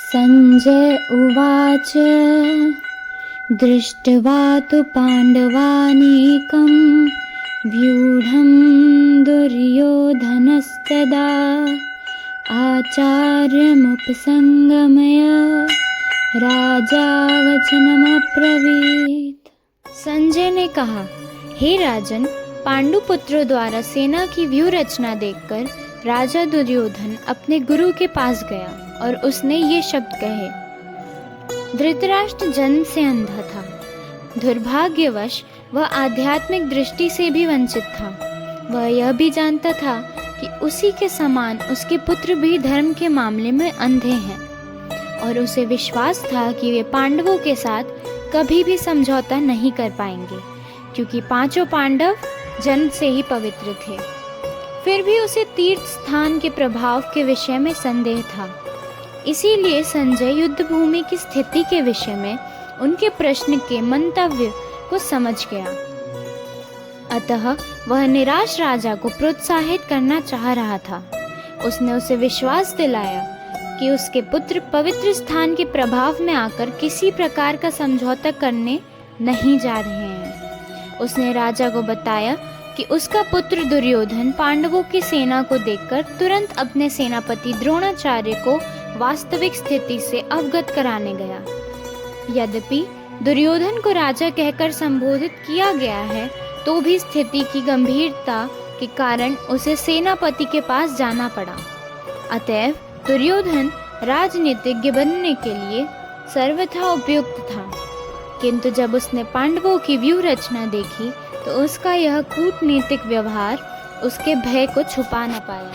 संजय उवाच दृष्ट्वा तु पाण्डवानीकं व्यूढं दुर्योधनस्तदा आचार्यमुपसंगमय राजा वचनमब्रवीत्। संजय ने कहा, हे राजन, पांडुपुत्रों द्वारा सेना की व्यूह रचना देखकर राजा दुर्योधन अपने गुरु के पास गया और उसने ये शब्द कहे। धृतराष्ट्र जन्म से अंधा था। दुर्भाग्यवश वह आध्यात्मिक दृष्टि से भी वंचित था। वह यह भी जानता था कि उसी के समान उसके पुत्र भी धर्म के मामले में अंधे हैं और उसे विश्वास था कि वे पांडवों के साथ कभी भी समझौता नहीं कर पाएंगे, क्योंकि पांचों पांडव जन्म से ही पवित्र थे। फिर भी उसे तीर्थ स्थान के प्रभाव के विषय में संदेह था। इसीलिए संजय युद्ध भूमि की स्थिति के विषय में उनके प्रश्न के मंतव्य को समझ गया। अतः वह निराश राजा को प्रोत्साहित करना चाह रहा था। उसने उसे विश्वास दिलाया कि उसके पुत्र पवित्र स्थान के प्रभाव में आकर किसी प्रकार का समझौता करने नहीं जा रहे हैं। उसने राजा को बताया कि उसका पुत्र दुर्योधन पांडवों की सेना को देखकर तुरंत अपने सेनापति द्रोणाचार्य को वास्तविक स्थिति से अवगत कराने गया। यद्यपि दुर्योधन को राजा कहकर संबोधित किया गया है, तो भी स्थिति की गंभीरता के कारण उसे सेनापति के पास जाना पड़ा। अतएव दुर्योधन राजनीतिज्ञ बनने के लिए सर्वथा उपयुक्त था। किंतु जब उसने पांडवों की व्यूह रचना देखी तो उसका यह कूटनीतिक व्यवहार उसके भय को छुपा न पाया।